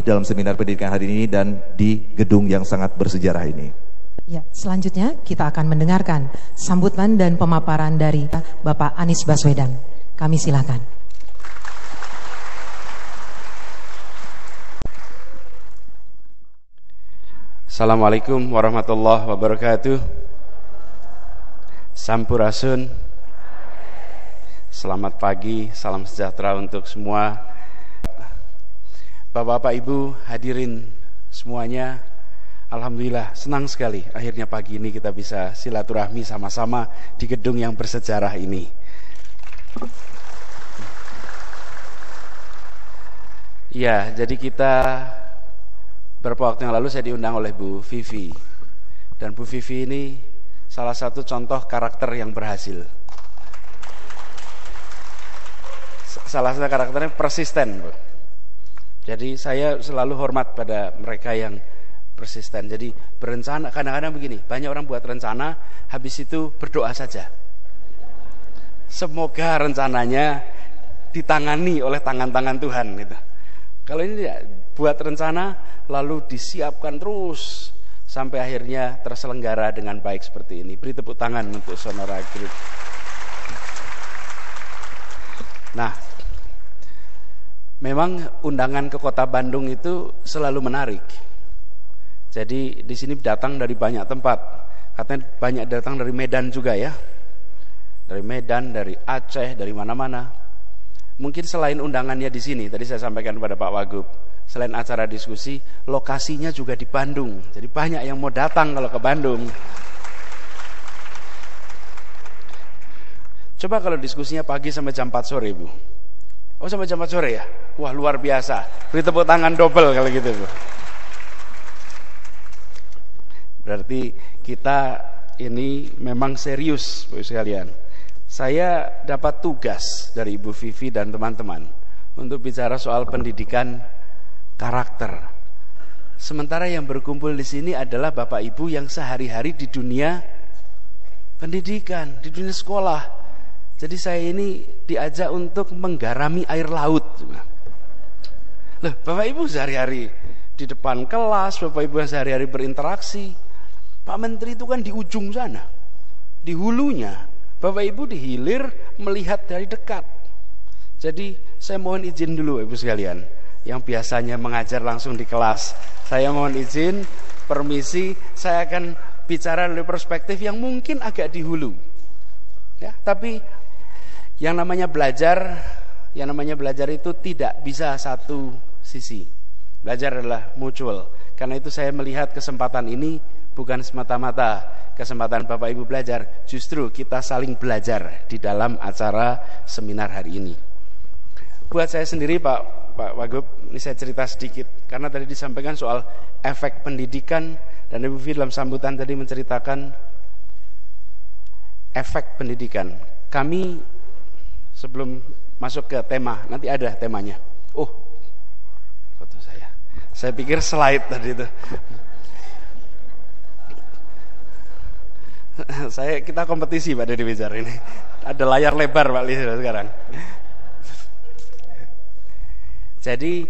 dalam seminar pendidikan hari ini dan di gedung yang sangat bersejarah ini. Ya, selanjutnya kita akan mendengarkan sambutan dan pemaparan dari Bapak Anies Baswedan. Kami silakan. Assalamualaikum warahmatullahi wabarakatuh. Sampurasun. Selamat pagi, salam sejahtera untuk semua. Bapak-bapak, Ibu, hadirin semuanya. Alhamdulillah, senang sekali akhirnya pagi ini kita bisa silaturahmi sama-sama di gedung yang bersejarah ini. Ya, jadi kita beberapa waktu yang lalu saya diundang oleh Bu Vivi. Dan Bu Vivi ini salah satu contoh karakter yang berhasil. Salah satu karakternya persisten, Bu. Jadi saya selalu hormat pada mereka yang persisten. Jadi berencana, kadang-kadang begini, banyak orang buat rencana, habis itu berdoa saja. Semoga rencananya ditangani oleh tangan-tangan Tuhan gitu. Kalau ini tidak, buat rencana lalu disiapkan terus sampai akhirnya terselenggara dengan baik seperti ini. Beri tepuk tangan untuk Sonora Group. Nah, memang undangan ke Kota Bandung itu selalu menarik. Jadi di sini datang dari banyak tempat. Katanya banyak datang dari Medan juga ya. Dari Medan, dari Aceh, dari mana-mana. Mungkin selain undangannya di sini, tadi saya sampaikan kepada Pak Wagub, selain acara diskusi, lokasinya juga di Bandung. Jadi banyak yang mau datang kalau ke Bandung. Coba kalau diskusinya pagi sampai jam 4 sore, Bu. Oh, sampai jam 4 sore ya? Wah, luar biasa. Beri tepuk tangan double kalau gitu, Bu. Berarti kita ini memang serius, Bu sekalian. Saya dapat tugas dari Ibu Vivi dan teman-teman untuk bicara soal pendidikan karakter. Sementara yang berkumpul di sini adalah Bapak Ibu yang sehari-hari di dunia pendidikan, di dunia sekolah. Jadi saya ini diajak untuk menggarami air laut. Loh, Bapak Ibu sehari-hari di depan kelas, Bapak Ibu yang sehari-hari berinteraksi. Pak Menteri itu kan di ujung sana, di hulunya. Bapak Ibu di hilir melihat dari dekat. Jadi saya mohon izin dulu Ibu sekalian, yang biasanya mengajar langsung di kelas, saya mohon izin, permisi, saya akan bicara dari perspektif yang mungkin agak di hulu. Ya, tapi yang namanya belajar itu tidak bisa satu sisi. Belajar adalah mutual. Karena itu saya melihat kesempatan ini bukan semata-mata kesempatan Bapak Ibu belajar, justru kita saling belajar di dalam acara seminar hari ini. Buat saya sendiri Pak Wagub, ini saya cerita sedikit, karena tadi disampaikan soal efek pendidikan, dan Ibu Vivi dalam sambutan tadi menceritakan efek pendidikan. Kami sebelum masuk ke tema, nanti ada temanya. Oh, foto saya pikir slide tadi itu. Kita kompetisi Pak Deddy Wijar ini. Ada layar lebar Pak Lisa sekarang. Jadi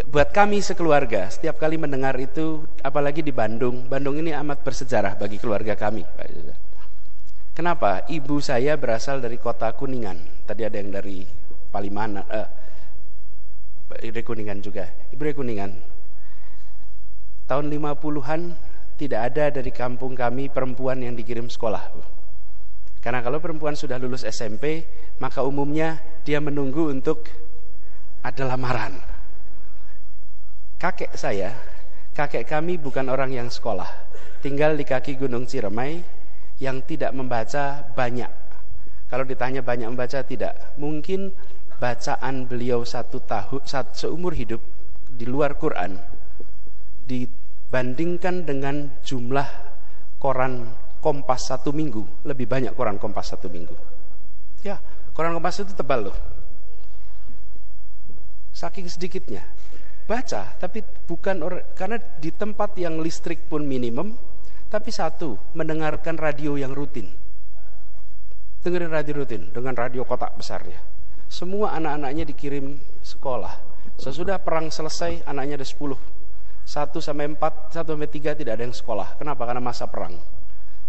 buat kami sekeluarga, setiap kali mendengar itu, apalagi di Bandung ini amat bersejarah bagi keluarga kami, Pak. Kenapa? Ibu saya berasal dari kota Kuningan. Tadi ada yang dari Palimanan, dari Kuningan juga. Ibu dari Kuningan. Tahun 50-an tidak ada dari kampung kami perempuan yang dikirim sekolah. Karena kalau perempuan sudah lulus SMP, maka umumnya dia menunggu untuk ada lamaran. Kakek kami bukan orang yang sekolah, tinggal di kaki Gunung Ciremai, yang tidak membaca banyak. Kalau ditanya banyak membaca, tidak. Mungkin bacaan beliau seumur hidup di luar Quran dibandingkan dengan jumlah koran Kompas satu minggu, lebih banyak koran Kompas satu minggu. Ya, koran Kompas itu tebal loh. Saking sedikitnya baca, tapi bukan karena di tempat yang listrik pun minimum, tapi satu, mendengarkan radio yang rutin. Dengerin radio rutin dengan radio kotak besarnya. Semua anak-anaknya dikirim sekolah. Sesudah perang selesai, anaknya ada 10. 1 sampai 4, 1 sampai 3 tidak ada yang sekolah. Kenapa? Karena masa perang.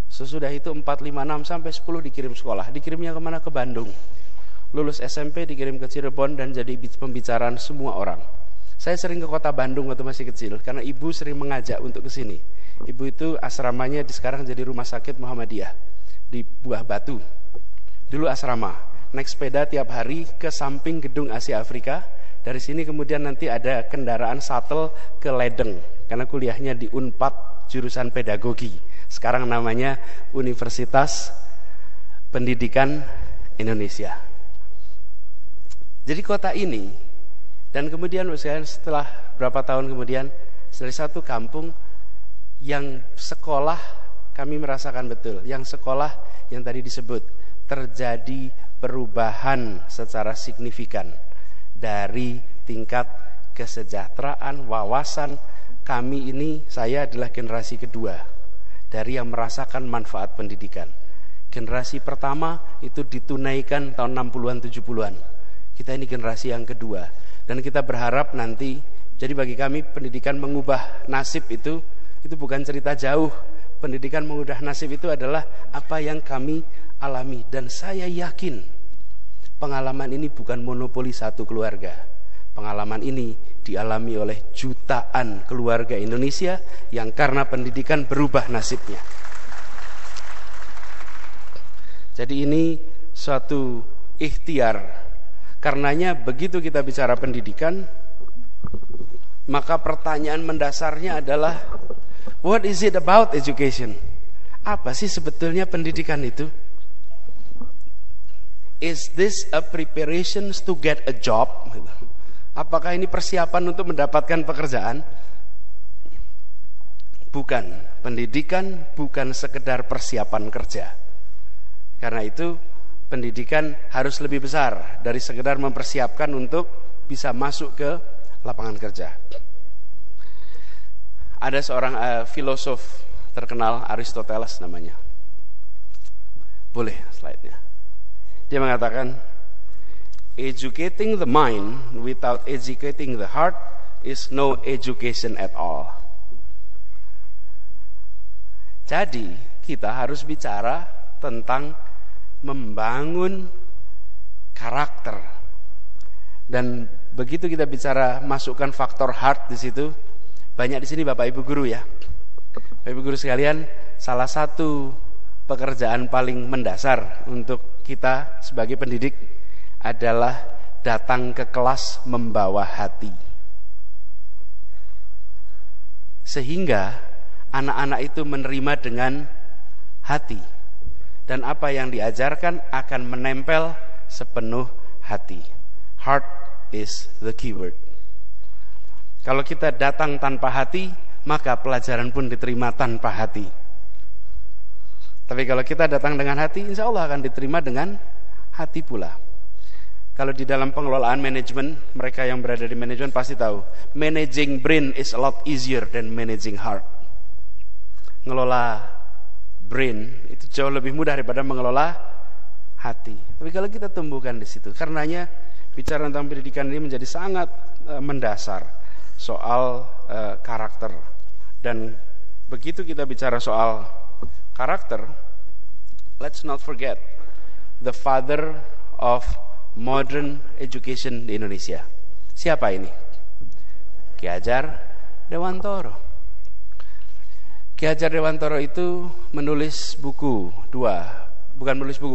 Sesudah itu 4, 5, 6 sampai 10 dikirim sekolah. Dikirimnya kemana? Ke Bandung. Lulus SMP dikirim ke Cirebon dan jadi pembicaraan semua orang. Saya sering ke kota Bandung waktu masih kecil karena ibu sering mengajak untuk ke sini. Ibu itu asramanya sekarang jadi rumah sakit Muhammadiyah di Buah Batu. Dulu asrama, naik sepeda tiap hari ke samping gedung Asia Afrika. Dari sini kemudian nanti ada kendaraan shuttle ke Ledeng karena kuliahnya di Unpad jurusan pedagogi. Sekarang namanya Universitas Pendidikan Indonesia. Jadi kota ini, dan kemudian setelah berapa tahun kemudian, dari satu kampung yang sekolah, kami merasakan betul, yang sekolah yang tadi disebut, terjadi perubahan secara signifikan dari tingkat kesejahteraan, wawasan. Kami ini, saya adalah generasi kedua dari yang merasakan manfaat pendidikan. Generasi pertama itu ditunaikan tahun 60-an, 70-an. Kita ini generasi yang kedua. Dan kita berharap nanti, jadi bagi kami pendidikan mengubah nasib itu bukan cerita jauh. Pendidikan mengubah nasib itu adalah apa yang kami alami. Dan saya yakin pengalaman ini bukan monopoli satu keluarga. Pengalaman ini dialami oleh jutaan keluarga Indonesia yang karena pendidikan berubah nasibnya. Jadi ini suatu ikhtiar. Karenanya begitu kita bicara pendidikan, maka pertanyaan mendasarnya adalah, what is it about education? Apa sih sebetulnya pendidikan itu? Is this a preparation to get a job? Apakah ini persiapan untuk mendapatkan pekerjaan? Bukan. Pendidikan bukan sekedar persiapan kerja. Karena itu pendidikan harus lebih besar dari sekedar mempersiapkan untuk bisa masuk ke lapangan kerja. Ada seorang filosof terkenal, Aristoteles namanya. Boleh slide-nya. Dia mengatakan, educating the mind without educating the heart is no education at all. Jadi kita harus bicara tentang membangun karakter. Dan begitu kita bicara masukkan faktor heart di situ, banyak di sini Bapak Ibu guru ya. Bapak Ibu guru sekalian, salah satu pekerjaan paling mendasar untuk kita sebagai pendidik adalah datang ke kelas membawa hati. Sehingga anak-anak itu menerima dengan hati. Dan apa yang diajarkan akan menempel sepenuh hati. Heart is the keyword. Kalau kita datang tanpa hati, maka pelajaran pun diterima tanpa hati. Tapi kalau kita datang dengan hati, insya Allah akan diterima dengan hati pula. Kalau di dalam pengelolaan manajemen, mereka yang berada di manajemen pasti tahu, managing brain is a lot easier than managing heart. Ngelola brain itu jauh lebih mudah daripada mengelola hati. Tapi kalau kita tumbuhkan di situ, karenanya bicara tentang pendidikan ini menjadi sangat mendasar soal karakter. Dan begitu kita bicara soal karakter, let's not forget the father of modern education di Indonesia. Siapa ini? Ki Hajar Dewantoro. Ki Hajar Dewantoro itu menulis buku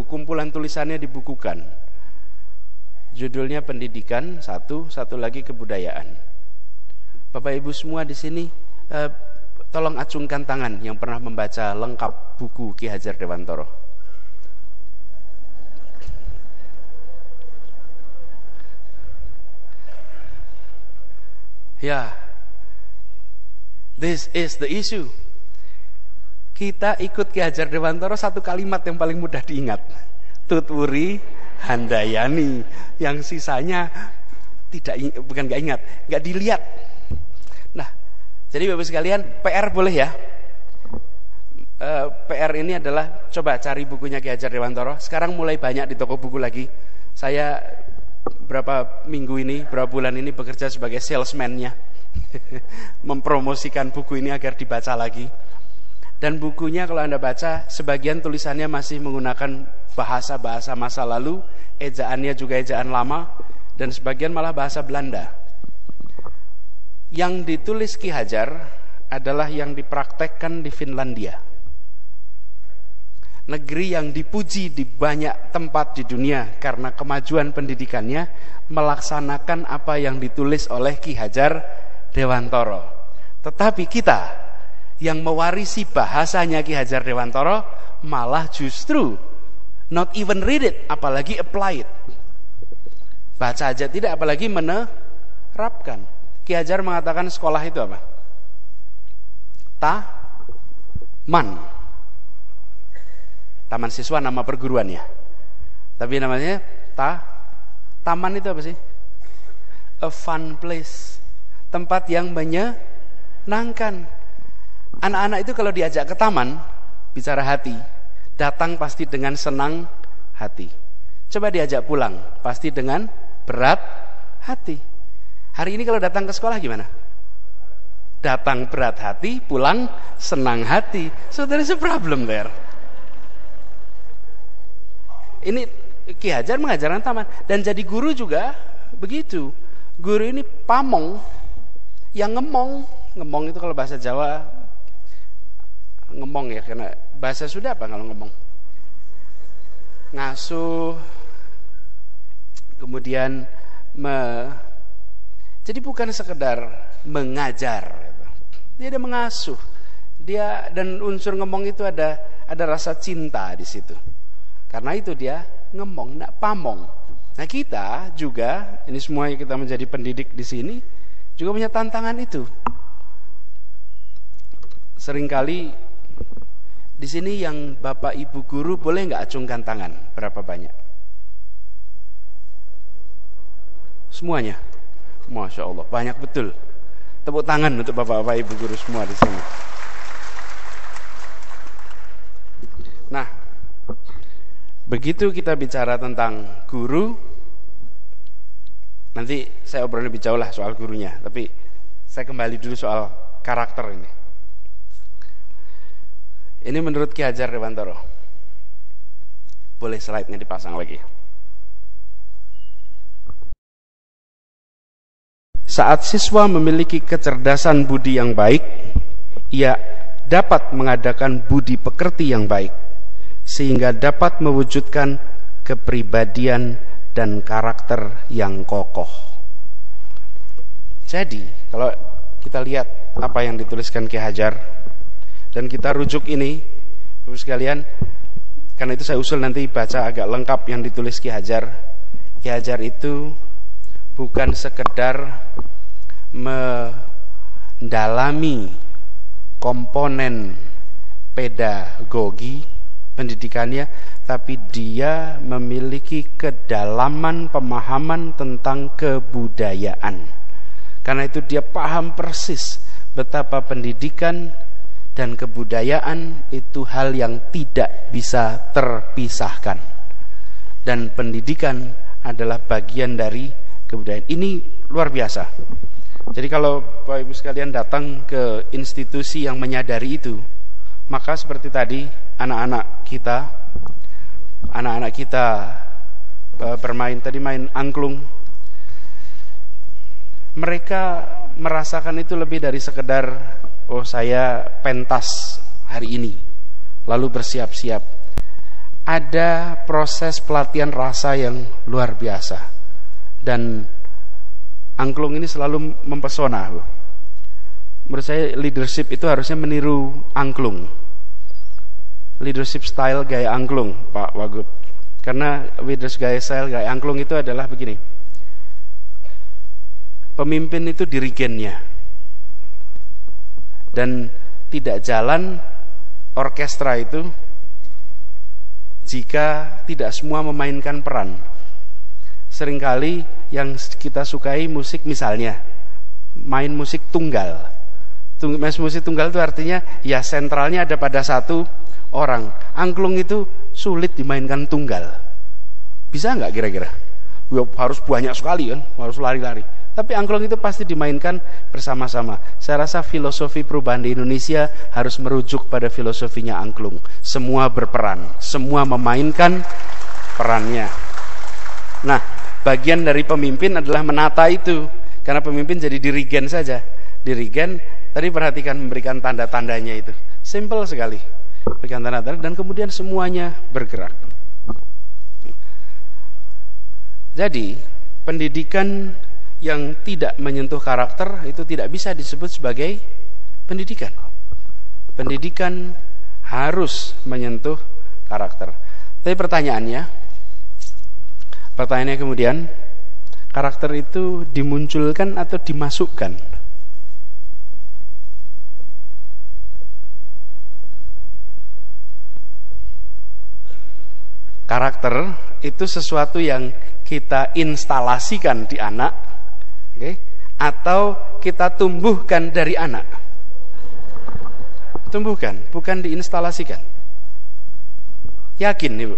kumpulan tulisannya dibukukan. Judulnya Pendidikan, satu lagi Kebudayaan. Bapak Ibu semua di sini, tolong acungkan tangan yang pernah membaca lengkap buku Ki Hajar Dewantoro. Ya, this is the issue. Kita ikut Ki Hajar Dewantoro, satu kalimat yang paling mudah diingat, Tutwuri Handayani. Yang sisanya bukan gak ingat, gak dilihat. Nah, jadi Bapak sekalian, PR boleh ya. PR ini adalah coba cari bukunya Ki Hajar Dewantoro. Sekarang mulai banyak di toko buku lagi. Saya berapa bulan ini bekerja sebagai salesman-nya. Mempromosikan buku ini agar dibaca lagi. Dan bukunya kalau Anda baca, sebagian tulisannya masih menggunakan bahasa-bahasa masa lalu, ejaannya juga ejaan lama, dan sebagian malah bahasa Belanda. Yang ditulis Ki Hajar adalah yang dipraktekkan di Finlandia. Negeri yang dipuji di banyak tempat di dunia karena kemajuan pendidikannya, melaksanakan apa yang ditulis oleh Ki Hajar Dewantara. Tetapi kita yang mewarisi bahasanya Ki Hajar Dewantara malah justru not even read it, apalagi apply it. Baca aja tidak, apalagi menerapkan. Ki Hajar mengatakan sekolah itu apa? Taman siswa nama perguruan ya. Tapi namanya taman itu apa sih? A fun place. Tempat yang menyenangkan. Anak-anak itu kalau diajak ke taman, bicara hati, datang pasti dengan senang hati. Coba diajak pulang, pasti dengan berat hati. Hari ini kalau datang ke sekolah gimana? Datang berat hati, pulang senang hati. So there is a problem there. Ini Ki Hajar mengajarkan taman. Dan jadi guru juga begitu. Guru ini pamong yang ngemong itu kalau bahasa Jawa ngemong ya, karena bahasa Sunda apa kalau ngomong? Ngasuh, kemudian jadi bukan sekedar mengajar, dia ada mengasuh, dia, dan unsur ngomong itu ada rasa cinta di situ. Karena itu dia ngemong, nak pamong. Nah kita juga, ini semua kita menjadi pendidik di sini juga punya tantangan itu. Seringkali di sini yang Bapak Ibu guru boleh nggak acungkan tangan? Berapa banyak? Semuanya? Masya Allah, banyak betul. Tepuk tangan untuk Bapak Ibu guru semua di sini. Nah, begitu kita bicara tentang guru, nanti saya obrolin lebih jauh lah soal gurunya. Tapi saya kembali dulu soal karakter ini. Ini menurut Ki Hajar Dewantara. Boleh slide-nya dipasang lagi. Saat siswa memiliki kecerdasan budi yang baik, ia dapat mengadakan budi pekerti yang baik, sehingga dapat mewujudkan kepribadian dan karakter yang kokoh. Jadi, kalau kita lihat apa yang dituliskan Ki Hajar, dan kita rujuk ini, Bapak sekalian, karena itu saya usul nanti baca agak lengkap yang ditulis Ki Hajar. Ki Hajar itu bukan sekedar mendalami komponen pedagogi pendidikannya, tapi dia memiliki kedalaman pemahaman tentang kebudayaan. Karena itu dia paham persis betapa pendidikan dan kebudayaan itu hal yang tidak bisa terpisahkan. Dan pendidikan adalah bagian dari kebudayaan. Ini luar biasa. Jadi kalau Bapak Ibu sekalian datang ke institusi yang menyadari itu, maka seperti tadi anak-anak kita bermain, tadi main angklung. Mereka merasakan itu lebih dari sekedar oh saya pentas hari ini lalu bersiap-siap. Ada proses pelatihan rasa yang luar biasa. Dan angklung ini selalu mempesona. Menurut saya leadership itu harusnya meniru angklung. Leadership style gaya angklung, Pak Wagub. Karena leadership gaya style gaya angklung itu adalah begini. Pemimpin itu dirigennya. Dan tidak jalan orkestra itu jika tidak semua memainkan peran. Seringkali yang kita sukai musik misalnya main musik tunggal. Musik tunggal itu artinya ya sentralnya ada pada satu orang. Angklung itu sulit dimainkan tunggal. Bisa nggak kira-kira? harus banyak sekali kan, harus lari-lari. Tapi angklung itu pasti dimainkan bersama-sama. Saya rasa filosofi perubahan di Indonesia harus merujuk pada filosofinya angklung. Semua berperan, semua memainkan perannya. Nah, bagian dari pemimpin adalah menata itu. Karena pemimpin jadi dirigen saja. Dirigen, tadi perhatikan memberikan tanda-tandanya itu. Simple sekali. Berikan tanda-tanda dan kemudian semuanya bergerak. Jadi, pendidikan yang tidak menyentuh karakter itu tidak bisa disebut sebagai pendidikan. Pendidikan harus menyentuh karakter. Tapi pertanyaannya kemudian, karakter itu dimunculkan atau dimasukkan? Karakter itu sesuatu yang kita instalasikan di anak, okay? Atau kita tumbuhkan dari anak. Tumbuhkan, bukan diinstalasikan. Yakin Ibu?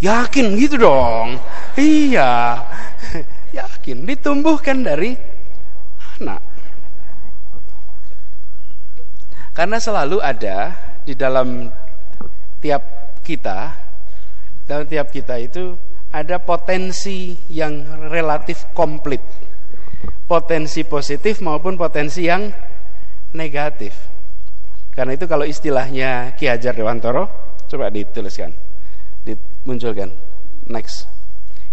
Yakin gitu dong. Iya. Yakin, ditumbuhkan dari anak. Karena selalu ada di dalam tiap kita itu ada potensi yang relatif komplit, potensi positif maupun potensi yang negatif. Karena itu kalau istilahnya Ki Hajar Dewantoro, coba dituliskan, dimunculkan, next.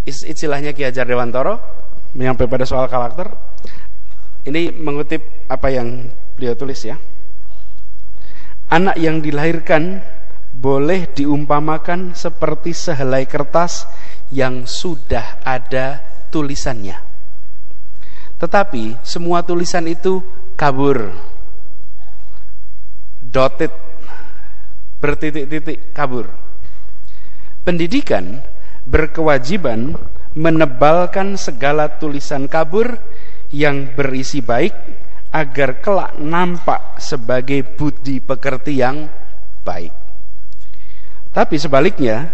Istilahnya Ki Hajar Dewantoro menyampaikan pada soal karakter. Ini mengutip apa yang beliau tulis ya. Anak yang dilahirkan boleh diumpamakan seperti sehelai kertas yang sudah ada tulisannya. Tetapi semua tulisan itu kabur, dotted, bertitik-titik, kabur. Pendidikan berkewajiban menebalkan segala tulisan kabur yang berisi baik agar kelak nampak sebagai budi pekerti yang baik. Tapi sebaliknya,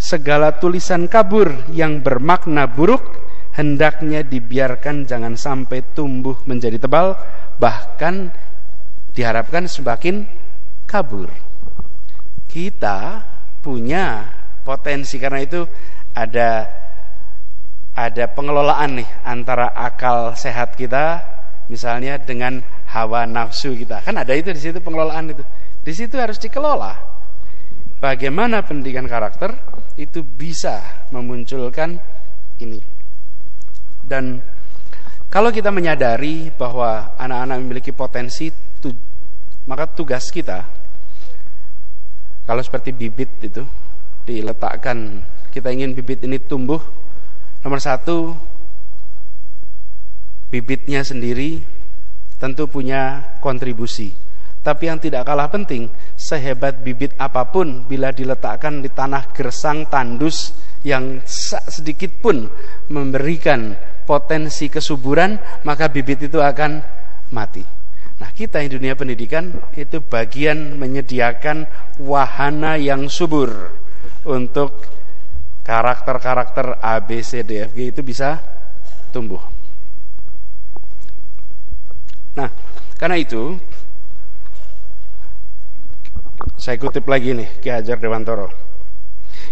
segala tulisan kabur yang bermakna buruk hendaknya dibiarkan jangan sampai tumbuh menjadi tebal, bahkan diharapkan semakin kabur. Kita punya potensi, karena itu ada pengelolaan nih antara akal sehat kita misalnya dengan hawa nafsu kita. Kan ada itu di situ pengelolaan itu. Di situ harus dikelola. Bagaimana pendidikan karakter itu bisa memunculkan ini. Dan kalau kita menyadari bahwa anak-anak memiliki potensi, maka tugas kita, kalau seperti bibit itu diletakkan, kita ingin bibit ini tumbuh, nomor satu, bibitnya sendiri tentu punya kontribusi. Tapi yang tidak kalah penting, sehebat bibit apapun bila diletakkan di tanah gersang tandus yang sedikit pun memberikan potensi kesuburan, maka bibit itu akan mati. Nah, kita di dunia pendidikan itu bagian menyediakan wahana yang subur untuk karakter-karakter A, B, C, D, F, G itu bisa tumbuh. Nah, karena itu saya kutip lagi nih Ki Hajar Dewantoro.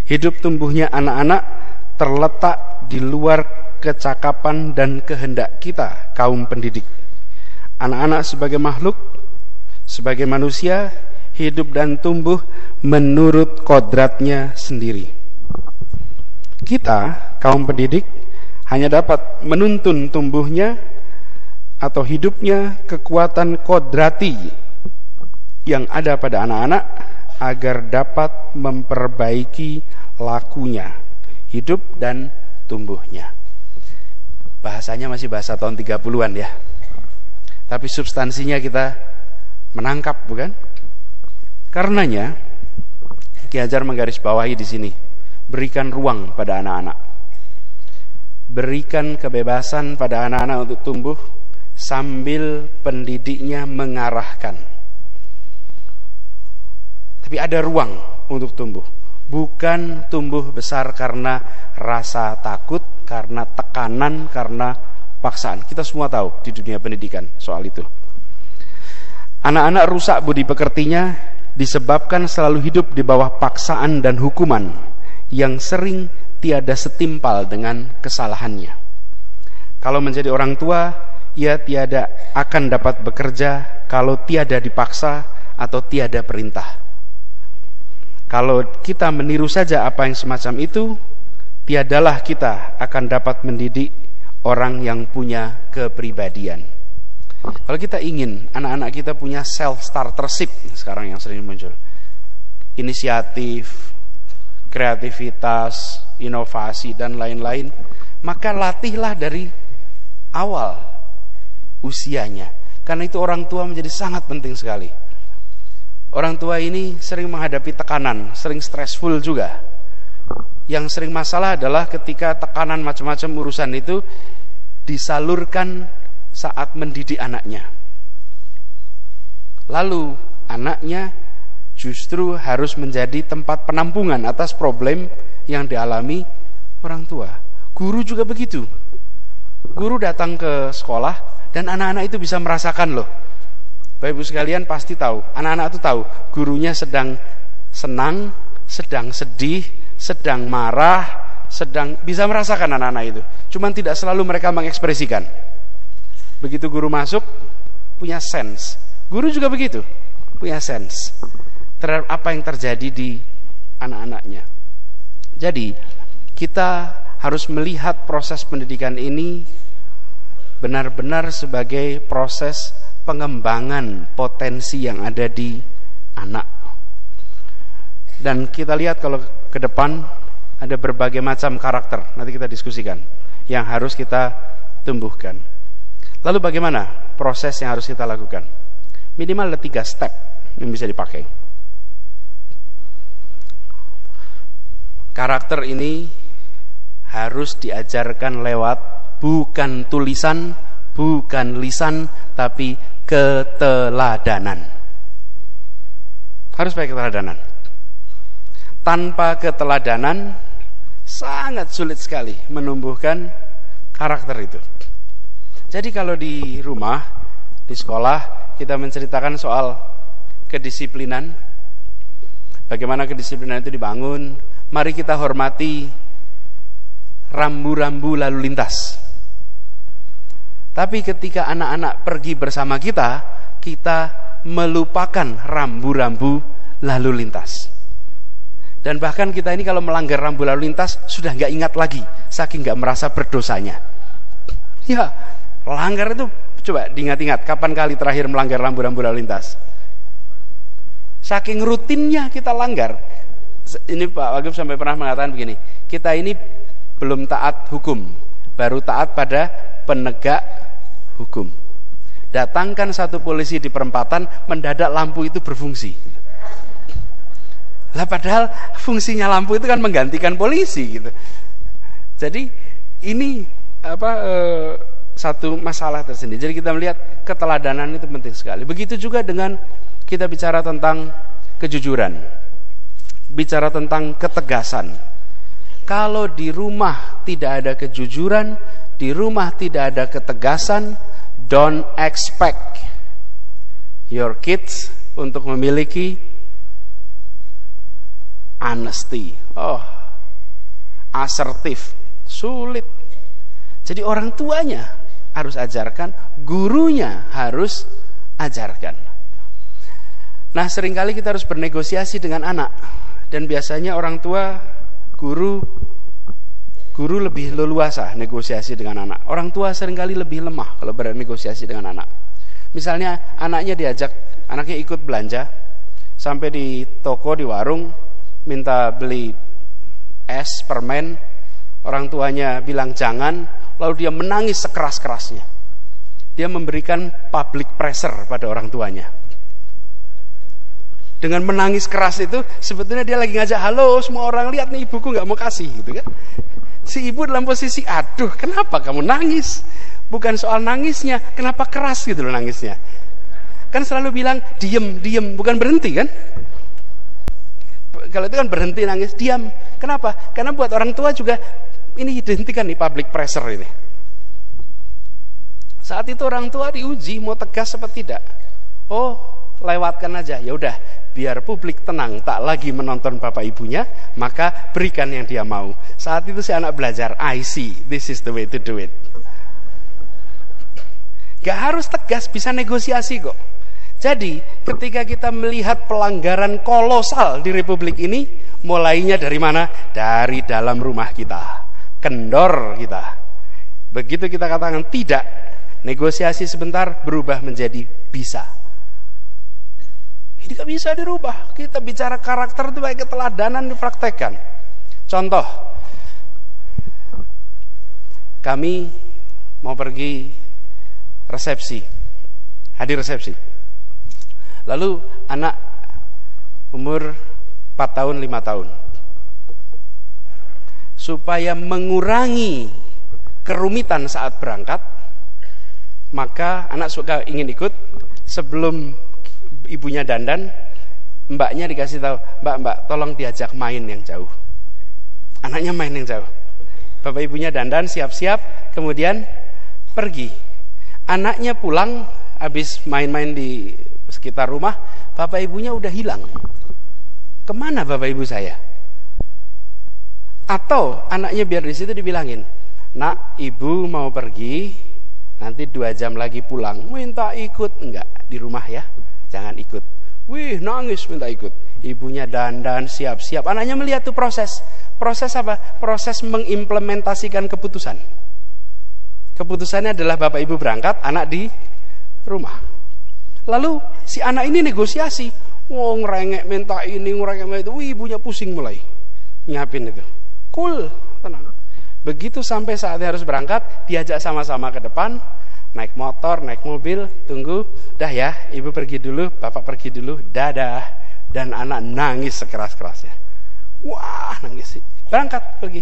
Hidup tumbuhnya anak-anak terletak di luar kecakapan dan kehendak kita, kaum pendidik. Anak-anak sebagai makhluk, sebagai manusia, hidup dan tumbuh menurut kodratnya sendiri. Kita, kaum pendidik, hanya dapat menuntun tumbuhnya atau hidupnya kekuatan kodrati yang ada pada anak-anak agar dapat memperbaiki lakunya, hidup dan tumbuhnya. Bahasanya masih bahasa tahun 30-an ya. Tapi substansinya kita menangkap, bukan? Karenanya Ki Hajar menggarisbawahi di sini, berikan ruang pada anak-anak. Berikan kebebasan pada anak-anak untuk tumbuh sambil pendidiknya mengarahkan. Tapi ada ruang untuk tumbuh. bukan tumbuh besar karena rasa takut, karena tekanan, karena paksaan. Kita semua tahu di dunia pendidikan soal itu. Anak-anak rusak budi pekertinya disebabkan selalu hidup di bawah paksaan dan hukuman yang sering tiada setimpal dengan kesalahannya. Kalau menjadi orang tua, ia tiada akan dapat bekerja kalau tiada dipaksa atau tiada perintah. Kalau kita meniru saja apa yang semacam itu, tiadalah kita akan dapat mendidik orang yang punya kepribadian. Kalau kita ingin anak-anak kita punya self-startership, sekarang yang sering muncul, inisiatif, kreativitas, inovasi, dan lain-lain, maka latihlah dari awal usianya. Karena itu orang tua menjadi sangat penting sekali. Orang tua ini sering menghadapi tekanan, sering stressful juga. Yang sering masalah adalah ketika tekanan macam-macam urusan itu disalurkan saat mendidik anaknya. Lalu anaknya justru harus menjadi tempat penampungan atas problem yang dialami orang tua. Guru juga begitu. Guru datang ke sekolah dan anak-anak itu bisa merasakan loh. Bapak Ibu sekalian pasti tahu, anak-anak itu tahu gurunya sedang senang, sedang sedih, sedang marah, sedang bisa merasakan anak-anak itu. Cuman tidak selalu mereka mengekspresikan. Begitu guru masuk, punya sense. Guru juga begitu, punya sense terhadap apa yang terjadi di anak-anaknya. Jadi kita harus melihat proses pendidikan ini benar-benar sebagai proses pengembangan potensi yang ada di anak. Dan kita lihat kalau ke depan ada berbagai macam karakter, nanti kita diskusikan, yang harus kita tumbuhkan. Lalu bagaimana proses yang harus kita lakukan? Minimal ada 3 step yang bisa dipakai. Karakter ini harus diajarkan lewat bukan tulisan, bukan lisan, tapi keteladanan. Harus pakai keteladanan. Tanpa keteladanan sangat sulit sekali menumbuhkan karakter itu. Jadi kalau di rumah, di sekolah kita menceritakan soal kedisiplinan, bagaimana kedisiplinan itu dibangun, mari kita hormati rambu-rambu lalu lintas. Tapi ketika anak-anak pergi bersama kita, kita melupakan rambu-rambu lalu lintas. Dan bahkan kita ini kalau melanggar rambu lalu lintas sudah nggak ingat lagi, saking nggak merasa berdosanya. Ya, melanggar itu coba diingat-ingat kapan kali terakhir melanggar rambu-rambu lalu lintas. Saking rutinnya kita langgar. Ini Pak Wagub sampai pernah mengatakan begini, kita ini belum taat hukum, baru taat pada penegak hukum. Datangkan satu polisi di perempatan, mendadak lampu itu berfungsi. Lah padahal fungsinya lampu itu kan menggantikan polisi gitu. Jadi ini satu masalah tersendiri. Jadi kita melihat keteladanan itu penting sekali. Begitu juga dengan kita bicara tentang kejujuran, bicara tentang ketegasan. Kalau di rumah tidak ada kejujuran, di rumah tidak ada ketegasan, don't expect your kids untuk memiliki honesty. Asertif, sulit. Jadi orang tuanya harus ajarkan, gurunya harus ajarkan. Nah, seringkali kita harus bernegosiasi dengan anak. Dan biasanya orang tua, guru lebih leluasa negosiasi dengan anak. Orang tua seringkali lebih lemah kalau bernegosiasi dengan anak. Misalnya anaknya ikut belanja, sampai di toko, di warung, minta beli es, permen, orang tuanya bilang jangan, lalu dia menangis sekeras-kerasnya. Dia memberikan public pressure pada orang tuanya. Dengan menangis keras itu sebetulnya dia lagi ngajak, halo semua orang, lihat nih ibuku gak mau kasih gitu kan. Si ibu dalam posisi, aduh kenapa kamu nangis? Bukan soal nangisnya, kenapa keras gitu loh nangisnya. Kan selalu bilang diem, bukan berhenti kan. Kalau itu kan berhenti nangis, diam. Kenapa? Karena buat orang tua juga ini dihentikan nih public pressure ini. Saat itu orang tua diuji mau tegas apa tidak. Oh, lewatkan aja. Ya udah, biar publik tenang, tak lagi menonton bapak ibunya, maka berikan yang dia mau. Saat itu si anak belajar, I see, this is the way to do it. Gak harus tegas, bisa negosiasi kok. Jadi ketika kita melihat pelanggaran kolosal di Republik ini, mulainya dari mana? Dari dalam rumah kita, kendor kita. Begitu kita katakan tidak, negosiasi sebentar berubah menjadi bisa. Ini gak bisa dirubah. Kita bicara karakter itu baik keteladanan dipraktekkan. Contoh, kami mau pergi resepsi, hadir resepsi. Lalu anak umur 4 tahun, 5 tahun. Supaya mengurangi kerumitan saat berangkat, maka anak suka ingin ikut. Sebelum ibunya dandan, mbaknya dikasih tahu, mbak tolong diajak main yang jauh. Anaknya main yang jauh. Bapak ibunya dandan, siap-siap, kemudian pergi. Anaknya pulang, habis main-main di sekitar rumah, bapak ibunya udah hilang. Kemana bapak ibu saya? Atau anaknya biar di situ dibilangin, nak, ibu mau pergi, nanti 2 jam lagi pulang, minta ikut. Enggak, di rumah ya, jangan ikut. Wih, nangis minta ikut. Ibunya dandan, siap-siap. Anaknya melihat tuh proses. Proses apa? Proses mengimplementasikan keputusan. Keputusannya adalah bapak ibu berangkat, anak di rumah. Lalu si anak ini negosiasi, ngerengek minta ini, ngerengek minta itu. Wih, ibunya pusing mulai nyiapin itu. Cool, tenang. Begitu sampai saatnya harus berangkat, diajak sama-sama ke depan, naik motor, naik mobil, tunggu, dah ya, ibu pergi dulu, bapak pergi dulu, dadah. Dan anak nangis sekeras-kerasnya. Wah, nangis sih. Berangkat, pergi.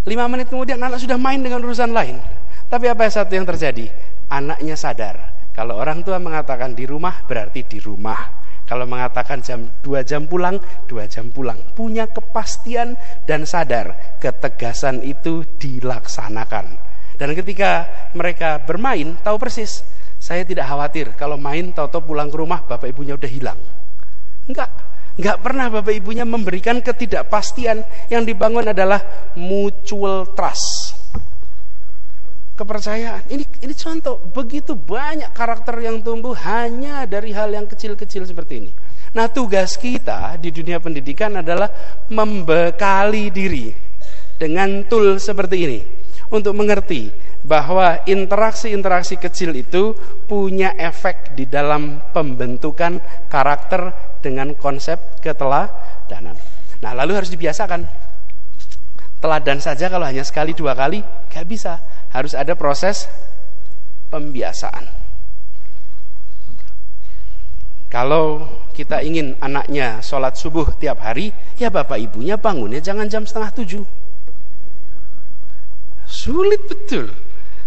5 menit kemudian anak sudah main dengan urusan lain. Tapi apa satu yang terjadi? Anaknya sadar. Kalau orang tua mengatakan di rumah, berarti di rumah. Kalau mengatakan 2 jam pulang, 2 jam pulang. Punya kepastian dan sadar ketegasan itu dilaksanakan. Dan ketika mereka bermain, tahu persis, saya tidak khawatir kalau main tahu-tahu pulang ke rumah bapak ibunya udah hilang. Enggak pernah bapak ibunya memberikan ketidakpastian. Yang dibangun adalah mutual trust, kepercayaan. Ini contoh, begitu banyak karakter yang tumbuh hanya dari hal yang kecil-kecil seperti ini. Nah, tugas kita di dunia pendidikan adalah membekali diri dengan tool seperti ini untuk mengerti bahwa interaksi-interaksi kecil itu punya efek di dalam pembentukan karakter dengan konsep keteladanan. Nah, lalu harus dibiasakan. Teladan saja kalau hanya sekali 2 kali gak bisa. Harus ada proses pembiasaan. Kalau kita ingin anaknya sholat subuh tiap hari, ya bapak ibunya bangunnya jangan jam 6:30. Sulit betul.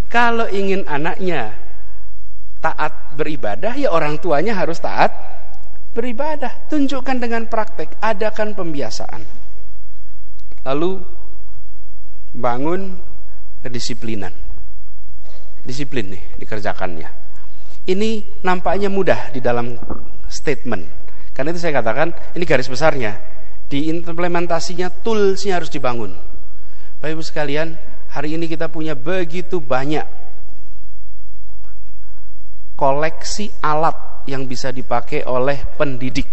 Kalau ingin anaknya taat beribadah, ya orang tuanya harus taat beribadah. Tunjukkan dengan praktek, adakan pembiasaan. Lalu bangun kedisiplinan. Disiplin nih dikerjakannya. Ini nampaknya mudah di dalam statement. Karena itu saya katakan ini garis besarnya. Di implementasinya toolsnya harus dibangun. Bapak Ibu sekalian, hari ini kita punya begitu banyak koleksi alat yang bisa dipakai oleh pendidik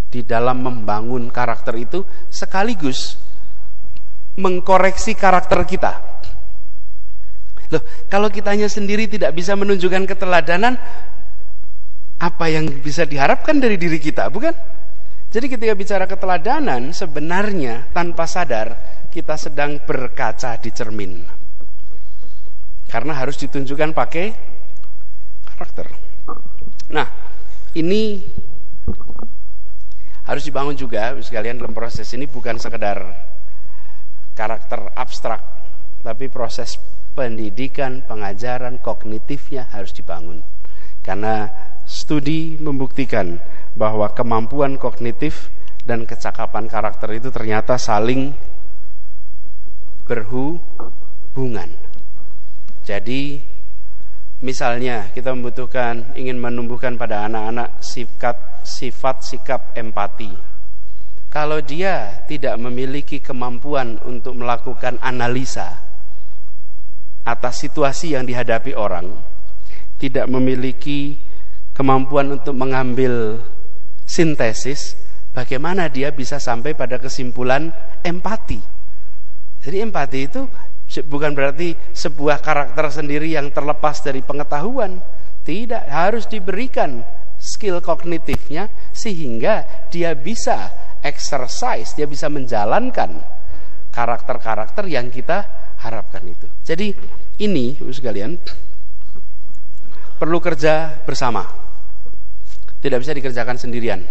di dalam membangun karakter itu, sekaligus mengkoreksi karakter kita. Loh, kalau kitanya sendiri tidak bisa menunjukkan keteladanan, apa yang bisa diharapkan dari diri kita, bukan? Jadi ketika bicara keteladanan, sebenarnya tanpa sadar kita sedang berkaca di cermin. Karena harus ditunjukkan pakai karakter. Nah, ini harus dibangun juga sekalian dalam proses ini, bukan sekedar karakter abstrak, tapi proses pendidikan, pengajaran, kognitifnya harus dibangun. Karena studi membuktikan bahwa kemampuan kognitif dan kecakapan karakter itu ternyata saling berhubungan. Jadi misalnya kita ingin menumbuhkan pada anak-anak sifat sikap empati. Kalau dia tidak memiliki kemampuan untuk melakukan analisa atas situasi yang dihadapi orang, tidak memiliki kemampuan untuk mengambil sintesis, bagaimana dia bisa sampai pada kesimpulan empati? Jadi empati itu bukan berarti sebuah karakter sendiri yang terlepas dari pengetahuan. Tidak, harus diberikan skill kognitifnya sehingga dia bisa exercise, dia bisa menjalankan karakter-karakter yang kita harapkan itu. Jadi ini Ibu sekalian perlu kerja bersama. Tidak bisa dikerjakan sendirian.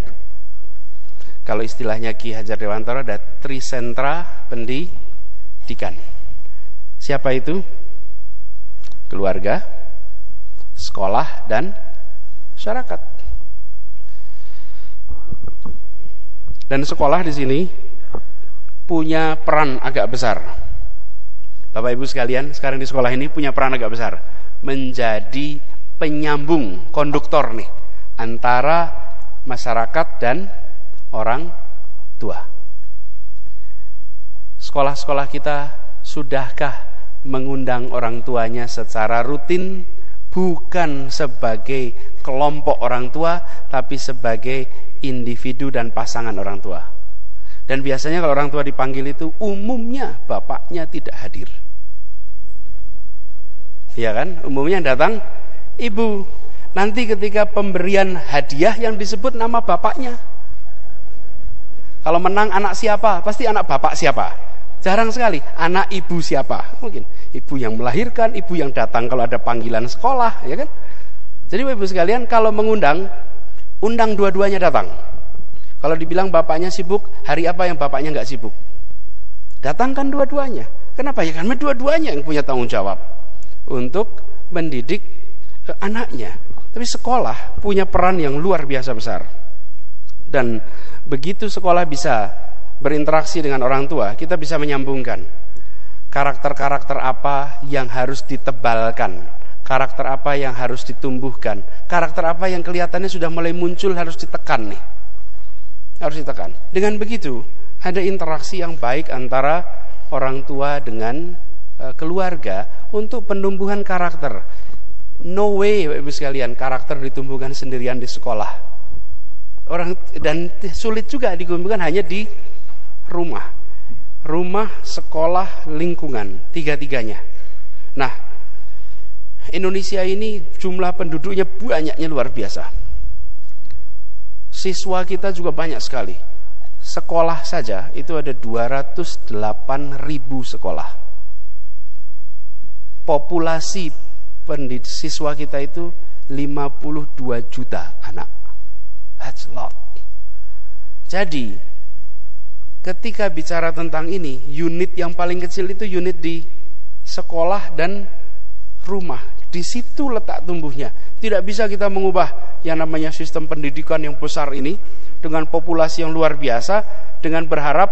Kalau istilahnya Ki Hajar Dewantara ada trisentra pendidikan. Siapa itu? Keluarga, sekolah, dan masyarakat. Dan sekolah di sini punya peran agak besar. Bapak Ibu sekalian, sekarang di sekolah ini punya peran agak besar, menjadi penyambung, konduktor nih antara masyarakat dan orang tua. Sekolah-sekolah kita sudahkah mengundang orang tuanya secara rutin, bukan sebagai kelompok orang tua, tapi sebagai individu dan pasangan orang tua? Dan biasanya kalau orang tua dipanggil itu umumnya bapaknya tidak hadir. Iya kan? Umumnya datang ibu. Nanti ketika pemberian hadiah yang disebut nama bapaknya. Kalau menang anak siapa? Pasti anak bapak siapa? Jarang sekali anak ibu siapa. Mungkin ibu yang melahirkan, ibu yang datang kalau ada panggilan sekolah, ya kan? Jadi Ibu sekalian, kalau mengundang, undang dua-duanya datang. Kalau dibilang bapaknya sibuk, hari apa yang bapaknya nggak sibuk? Datangkan dua-duanya. Kenapa? Ya karena dua-duanya yang punya tanggung jawab untuk mendidik anaknya. Tapi sekolah punya peran yang luar biasa besar. Dan begitu sekolah bisa berinteraksi dengan orang tua, kita bisa menyambungkan karakter-karakter apa yang harus ditebalkan, karakter apa yang harus ditumbuhkan, karakter apa yang kelihatannya sudah mulai muncul harus ditekan nih. Harus ditekan. Dengan begitu ada interaksi yang baik antara orang tua dengan keluarga untuk penumbuhan karakter. No way Ibu sekalian karakter ditumbuhkan sendirian di sekolah. Dan sulit juga ditumbuhkan hanya di rumah. Rumah, sekolah, lingkungan, tiga-tiganya. Nah, Indonesia ini jumlah penduduknya banyaknya luar biasa. Siswa kita juga banyak sekali. Sekolah saja itu ada 208.000 sekolah. Populasi siswa kita itu 52 juta anak. That's a lot. Jadi ketika bicara tentang ini, unit yang paling kecil itu unit di sekolah dan rumah. Di situ letak tumbuhnya. Tidak bisa kita mengubah yang namanya sistem pendidikan yang besar ini dengan populasi yang luar biasa dengan berharap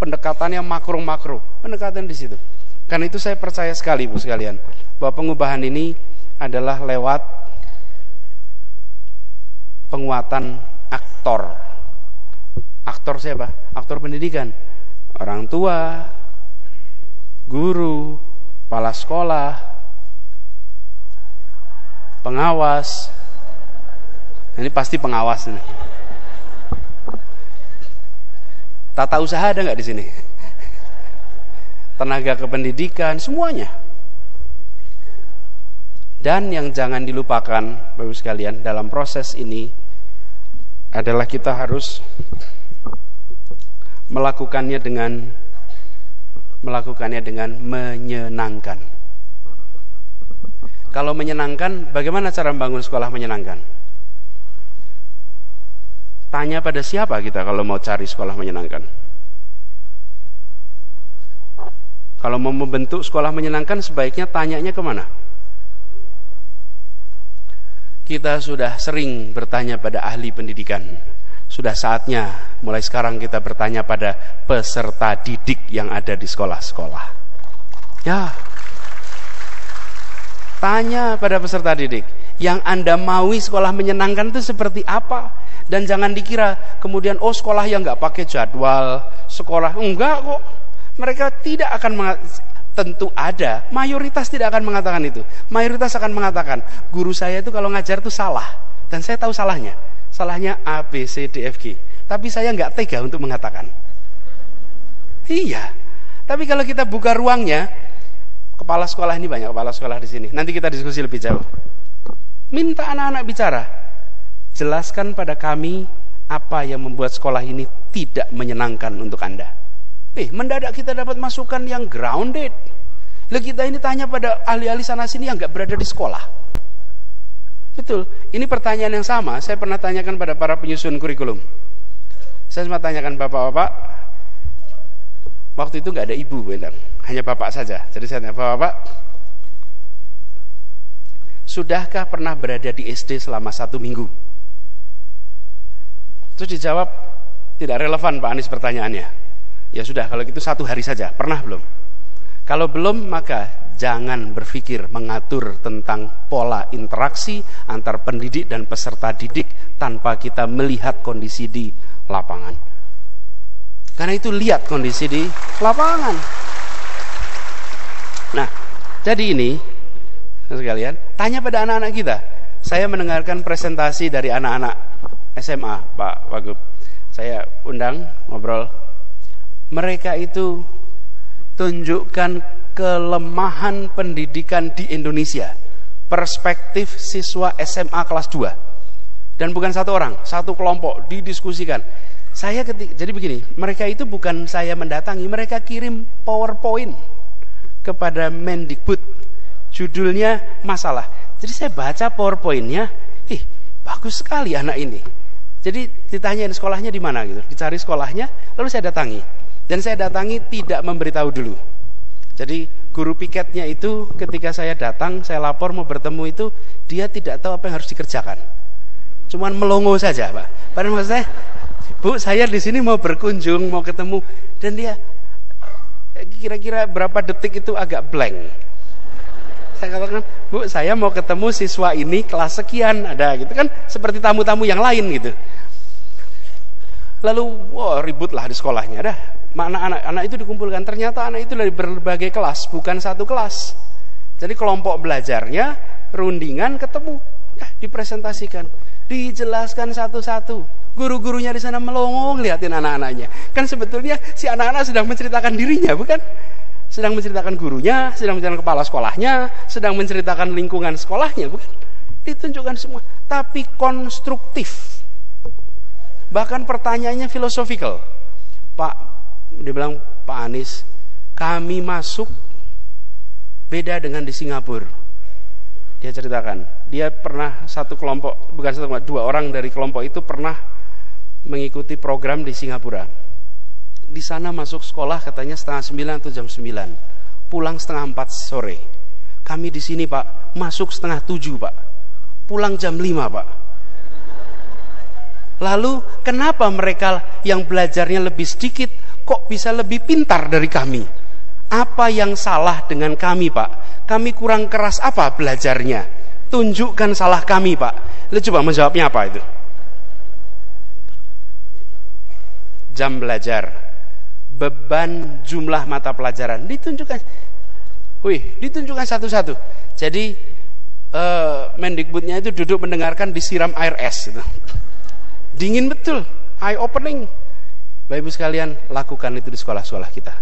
pendekatan yang makro-makro. Pendekatan di situ. Karena itu saya percaya sekali Bu sekalian bahwa pengubahan ini adalah lewat penguatan aktor. Aktor siapa? Aktor pendidikan. Orang tua, guru, kepala sekolah, pengawas. Ini pasti pengawas ini. Tata usaha ada nggak di sini? Tenaga kependidikan, semuanya. Dan yang jangan dilupakan Bapak sekalian dalam proses ini adalah kita harus melakukannya dengan menyenangkan. Kalau menyenangkan, bagaimana cara membangun sekolah menyenangkan? Tanya pada siapa kita kalau mau cari sekolah menyenangkan? Kalau mau membentuk sekolah menyenangkan, sebaiknya tanyanya kemana? Kita sudah sering bertanya pada ahli pendidikan. Sudah saatnya mulai sekarang kita bertanya pada peserta didik yang ada di sekolah-sekolah. Ya, tanya pada peserta didik, yang Anda maui sekolah menyenangkan itu seperti apa? Dan jangan dikira kemudian sekolah yang nggak pakai jadwal, sekolah enggak kok. Mereka tidak akan tentu ada, mayoritas tidak akan mengatakan itu. Mayoritas akan mengatakan, guru saya itu kalau ngajar itu salah, dan saya tahu salahnya. Salahnya A, B, C, D, F, G. Tapi saya nggak tega untuk mengatakan. Iya. Tapi kalau kita buka ruangnya, kepala sekolah ini banyak kepala sekolah di sini. Nanti kita diskusi lebih jauh. Minta anak-anak bicara. Jelaskan pada kami apa yang membuat sekolah ini tidak menyenangkan untuk Anda. Mendadak kita dapat masukan yang grounded. Lalu kita ini tanya pada ahli-ahli sana sini yang nggak berada di sekolah. Betul, ini pertanyaan yang sama saya pernah tanyakan pada para penyusun kurikulum. Saya cuma tanyakan bapak-bapak, waktu itu nggak ada ibu, benar, hanya bapak saja. Jadi saya tanya, bapak-bapak, sudahkah pernah berada di SD selama 1 minggu? Terus dijawab, tidak relevan Pak Anies pertanyaannya. Ya sudah, kalau gitu 1 hari saja, pernah belum? Kalau belum, maka jangan berpikir mengatur tentang pola interaksi antar pendidik dan peserta didik tanpa kita melihat kondisi di lapangan. Karena itu lihat kondisi di lapangan. Nah, jadi ini sekalian, tanya pada anak-anak kita. Saya mendengarkan presentasi dari anak-anak SMA, Pak Wagub. Saya undang ngobrol. Mereka itu tunjukkan kelemahan pendidikan di Indonesia, perspektif siswa SMA kelas 2, dan bukan 1 orang, 1 kelompok didiskusikan. Jadi begini, mereka itu bukan saya mendatangi, mereka kirim PowerPoint kepada Mendikbud, judulnya masalah. Jadi saya baca PowerPoint-nya, bagus sekali anak ini. Jadi ditanyain sekolahnya di mana gitu, dicari sekolahnya, lalu saya datangi, dan saya datangi tidak memberitahu dulu. Jadi guru piketnya itu ketika saya datang, saya lapor mau bertemu itu, dia tidak tahu apa yang harus dikerjakan. Cuman melongo saja, Pak. Padahal maksud saya, Bu, saya di sini mau berkunjung, mau ketemu, dan dia kira-kira berapa detik itu agak blank. Saya katakan, Bu, saya mau ketemu siswa ini kelas sekian, ada gitu kan, seperti tamu-tamu yang lain gitu. Lalu, ributlah di sekolahnya, dah. Mana anak itu dikumpulkan, ternyata anak itu dari berbagai kelas, bukan 1 kelas. Jadi kelompok belajarnya rundingan ketemu, dipresentasikan, dijelaskan satu-satu. Guru-gurunya di sana melongo ngeliatin anak-anaknya. Kan sebetulnya si anak-anak sedang menceritakan dirinya, bukan? Sedang menceritakan gurunya, sedang menceritakan kepala sekolahnya, sedang menceritakan lingkungan sekolahnya, bukan? Ditunjukkan semua, tapi konstruktif. Bahkan pertanyaannya filosofikal. Pak, dia bilang, Pak Anies, kami masuk beda dengan di Singapura. Dia ceritakan, dia pernah 1 kelompok, bukan 1 kelompok, 2 orang dari kelompok itu pernah mengikuti program di Singapura. Di sana masuk sekolah katanya 8:30 atau jam 9, pulang 3:30 sore. Kami di sini, Pak, masuk 6:30, Pak, pulang jam 5, Pak. Lalu kenapa mereka yang belajarnya lebih sedikit kok bisa lebih pintar dari kami? Apa yang salah dengan kami, Pak? Kami kurang keras apa belajarnya? Tunjukkan salah kami, Pak. Lalu coba menjawabnya apa itu? Jam belajar, beban jumlah mata pelajaran ditunjukkan. Ditunjukkan satu-satu. Jadi Mendikbudnya itu duduk mendengarkan, disiram air es gitu. Dingin betul, eye opening. Bapak Ibu sekalian, lakukan itu di sekolah-sekolah kita.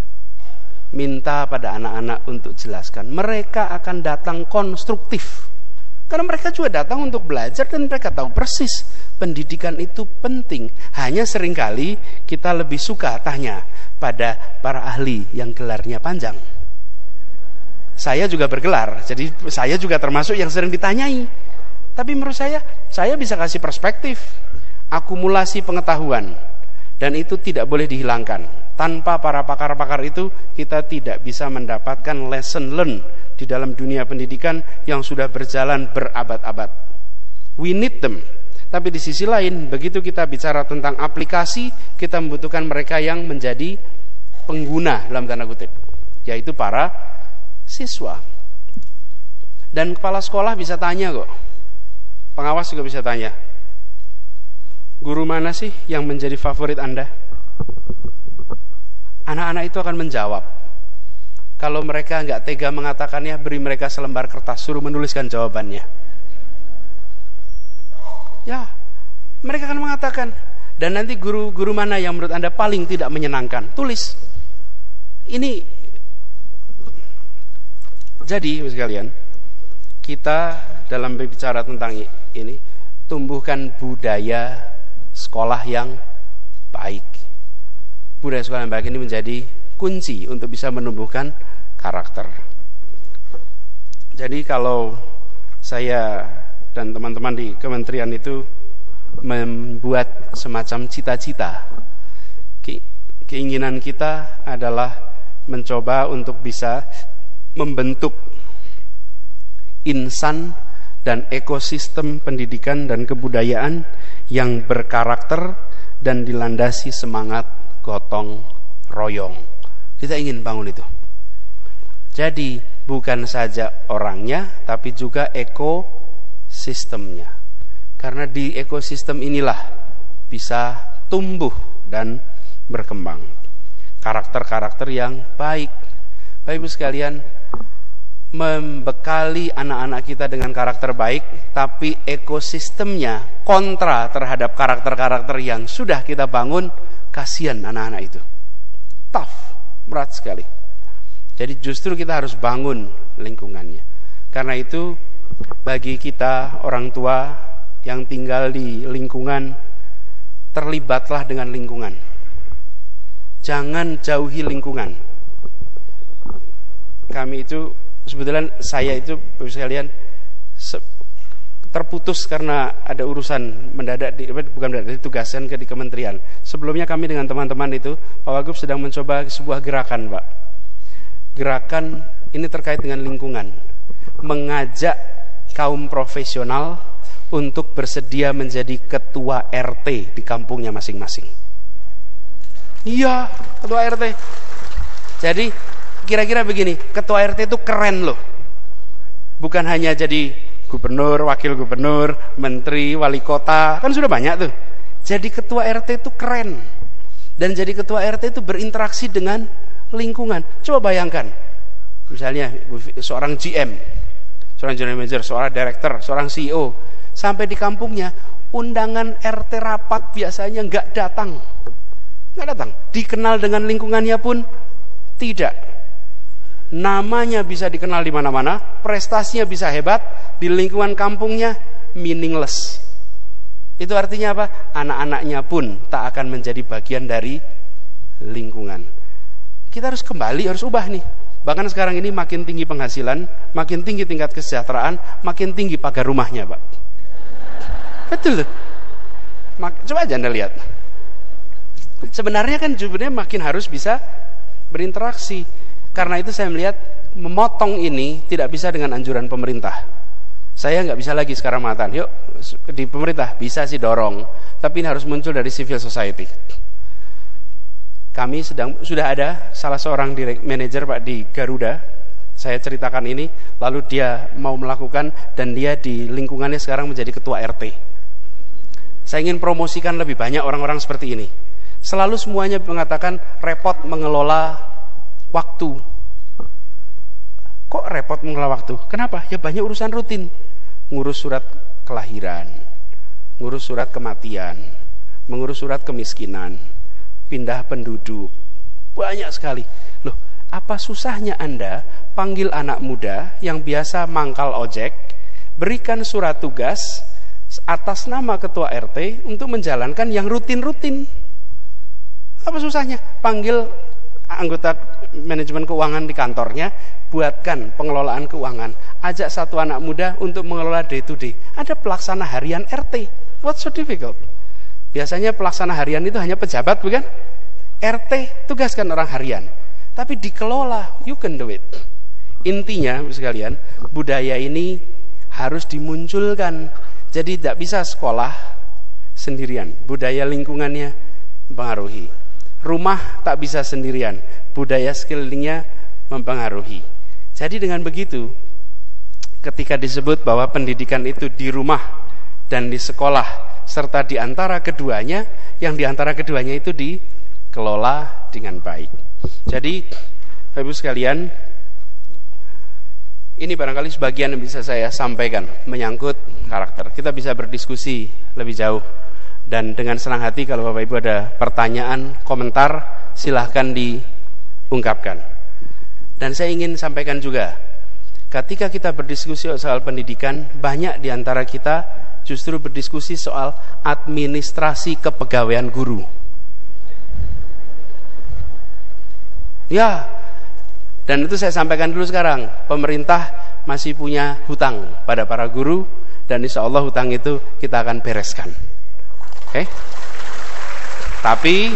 Minta pada anak-anak untuk jelaskan. Mereka akan datang konstruktif. Karena mereka juga datang untuk belajar dan mereka tahu persis pendidikan itu penting. Hanya seringkali kita lebih suka tanya pada para ahli yang gelarnya panjang. Saya juga bergelar, jadi saya juga termasuk yang sering ditanyai. Tapi menurut saya bisa kasih perspektif, akumulasi pengetahuan, dan itu tidak boleh dihilangkan. Tanpa para pakar-pakar itu, kita tidak bisa mendapatkan lesson learn di dalam dunia pendidikan yang sudah berjalan berabad-abad. We need them. Tapi di sisi lain, begitu kita bicara tentang aplikasi, kita membutuhkan mereka yang menjadi pengguna dalam tanda kutip, yaitu para siswa. Dan kepala sekolah bisa tanya kok, pengawas juga bisa tanya, guru mana sih yang menjadi favorit Anda? Anak-anak itu akan menjawab. Kalau mereka nggak tega mengatakannya, beri mereka selembar kertas, suruh menuliskan jawabannya. Ya, mereka akan mengatakan. Dan nanti guru mana yang menurut Anda paling tidak menyenangkan? Tulis. Ini. Jadi, sekalian, kita dalam berbicara tentang ini, tumbuhkan budaya sekolah yang baik. Budaya sekolah yang baik ini menjadi kunci untuk bisa menumbuhkan karakter. Jadi kalau saya dan teman-teman di kementerian itu membuat semacam cita-cita, keinginan kita adalah mencoba untuk bisa membentuk insan dan ekosistem pendidikan dan kebudayaan yang berkarakter dan dilandasi semangat gotong royong. Kita ingin bangun itu. Jadi bukan saja orangnya, tapi juga ekosistemnya. Karena di ekosistem inilah bisa tumbuh dan berkembang karakter-karakter yang baik. Bapak Ibu sekalian, membekali anak-anak kita dengan karakter baik, tapi ekosistemnya kontra terhadap karakter-karakter yang sudah kita bangun, kasihan anak-anak itu. Tough, berat sekali. Jadi justru kita harus bangun lingkungannya. Karena itu bagi kita orang tua yang tinggal di lingkungan, terlibatlah dengan lingkungan. Jangan jauhi lingkungan. Kami itu sebetulnya, saya itu sekalian terputus karena ada urusan mendadak bukan mendadak, ditugaskan di kementerian. Sebelumnya kami dengan teman-teman itu, Pak Wagub sedang mencoba sebuah gerakan, Pak. Gerakan ini terkait dengan lingkungan, mengajak kaum profesional untuk bersedia menjadi ketua RT di kampungnya masing-masing. Iya, ketua RT. Jadi kira-kira begini, ketua RT itu keren loh. Bukan hanya jadi gubernur, wakil gubernur, menteri, wali kota, kan sudah banyak tuh. Jadi ketua RT itu keren. Dan jadi ketua RT itu berinteraksi dengan lingkungan. Coba bayangkan, misalnya seorang GM, seorang general manager, seorang director, seorang CEO, sampai di kampungnya, undangan RT rapat biasanya nggak datang. Dikenal dengan lingkungannya pun tidak. Namanya bisa dikenal di mana-mana, prestasinya bisa hebat, di lingkungan kampungnya meaningless. Itu artinya apa? Anak-anaknya pun tak akan menjadi bagian dari lingkungan. Kita harus kembali, harus ubah nih. Bahkan sekarang ini makin tinggi penghasilan, makin tinggi tingkat kesejahteraan, makin tinggi pagar rumahnya, Pak. Betul tuh. Coba aja Anda lihat. Sebenarnya kan makin harus bisa berinteraksi. Karena itu saya melihat memotong ini tidak bisa dengan anjuran pemerintah. Saya nggak bisa lagi sekarang mengatakan, yuk di pemerintah bisa sih dorong, tapi ini harus muncul dari civil society. Kami sudah ada salah seorang manajer Pak di Garuda, saya ceritakan ini, lalu dia mau melakukan dan dia di lingkungannya sekarang menjadi ketua RT. Saya ingin promosikan lebih banyak orang-orang seperti ini. Selalu semuanya mengatakan repot mengelola waktu. Kok repot mengelola waktu? Kenapa? Ya banyak urusan rutin. Ngurus surat kelahiran, ngurus surat kematian, mengurus surat kemiskinan, pindah penduduk. Banyak sekali. Loh, apa susahnya Anda panggil anak muda yang biasa mangkal ojek, berikan surat tugas atas nama ketua RT untuk menjalankan yang rutin-rutin. Apa susahnya? Panggil anggota manajemen keuangan di kantornya, buatkan pengelolaan keuangan. Ajak satu anak muda untuk mengelola day to day. Ada pelaksana harian RT. What's so difficult? Biasanya pelaksana harian itu hanya pejabat, bukan? RT tugaskan orang harian. Tapi dikelola, you can do it. Intinya, sekalian, budaya ini harus dimunculkan. Jadi tidak bisa sekolah sendirian, budaya lingkungannya mempengaruhi. Rumah tak bisa sendirian, budaya sekelilingnya mempengaruhi. Jadi dengan begitu, ketika disebut bahwa pendidikan itu di rumah dan di sekolah, serta di antara keduanya, yang di antara keduanya itu dikelola dengan baik. Jadi, Bapak Ibu sekalian, ini barangkali sebagian yang bisa saya sampaikan menyangkut karakter. Kita bisa berdiskusi lebih jauh, dan dengan senang hati kalau Bapak Ibu ada pertanyaan, komentar, silahkan diungkapkan. Dan saya ingin sampaikan juga, ketika kita berdiskusi soal pendidikan, banyak di antara kita justru berdiskusi soal administrasi kepegawaian guru. Ya, dan itu saya sampaikan dulu sekarang, pemerintah masih punya hutang pada para guru, dan insya Allah hutang itu kita akan bereskan. Oke? Tapi,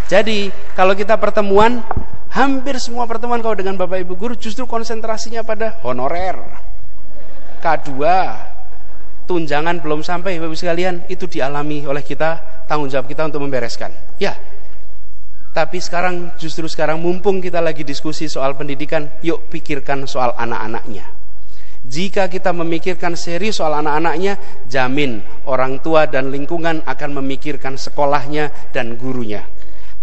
jadi kalau kita pertemuan, hampir semua pertemuan kalau dengan Bapak Ibu guru justru konsentrasinya pada honorer, K2, tunjangan belum sampai. Bapak Ibu sekalian, itu dialami oleh kita, tanggung jawab kita untuk membereskan. Ya. Tapi justru sekarang mumpung kita lagi diskusi soal pendidikan, yuk pikirkan soal anak-anaknya. Jika kita memikirkan serius soal anak-anaknya, jamin orang tua dan lingkungan akan memikirkan sekolahnya dan gurunya.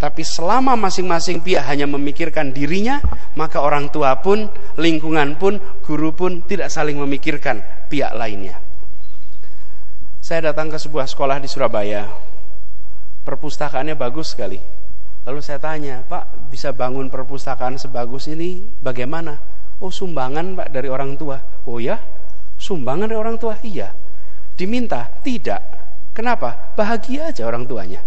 Tapi selama masing-masing pihak hanya memikirkan dirinya, maka orang tua pun, lingkungan pun, guru pun tidak saling memikirkan pihak lainnya. Saya datang ke sebuah sekolah di Surabaya, perpustakaannya bagus sekali. Lalu saya tanya, Pak, bisa bangun perpustakaan sebagus ini bagaimana? Oh, sumbangan Pak dari orang tua. Oh ya, sumbangan dari orang tua? Iya. Diminta? Tidak. Kenapa? Bahagia aja orang tuanya.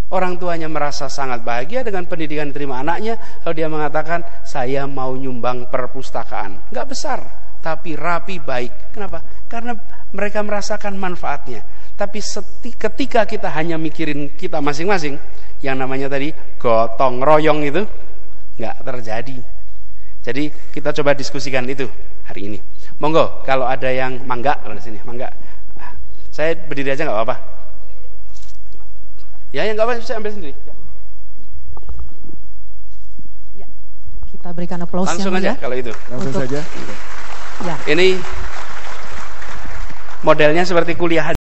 Orang tuanya merasa sangat bahagia dengan pendidikan yang diterima anaknya. Lalu dia mengatakan, saya mau nyumbang perpustakaan. Nggak besar, tapi rapi, baik. Kenapa? Karena mereka merasakan manfaatnya. Tapi ketika kita hanya mikirin kita masing-masing, yang namanya tadi gotong royong itu nggak terjadi. Jadi kita coba diskusikan itu hari ini. Monggo kalau ada yang mangga di sini, mangga. Saya berdiri aja nggak apa-apa. Ya, yang nggak apa-apa saya ambil sendiri. Ya, kita berikan aplaus langsung aja kalau itu. Langsung saja. Ya. Ini modelnya seperti kuliah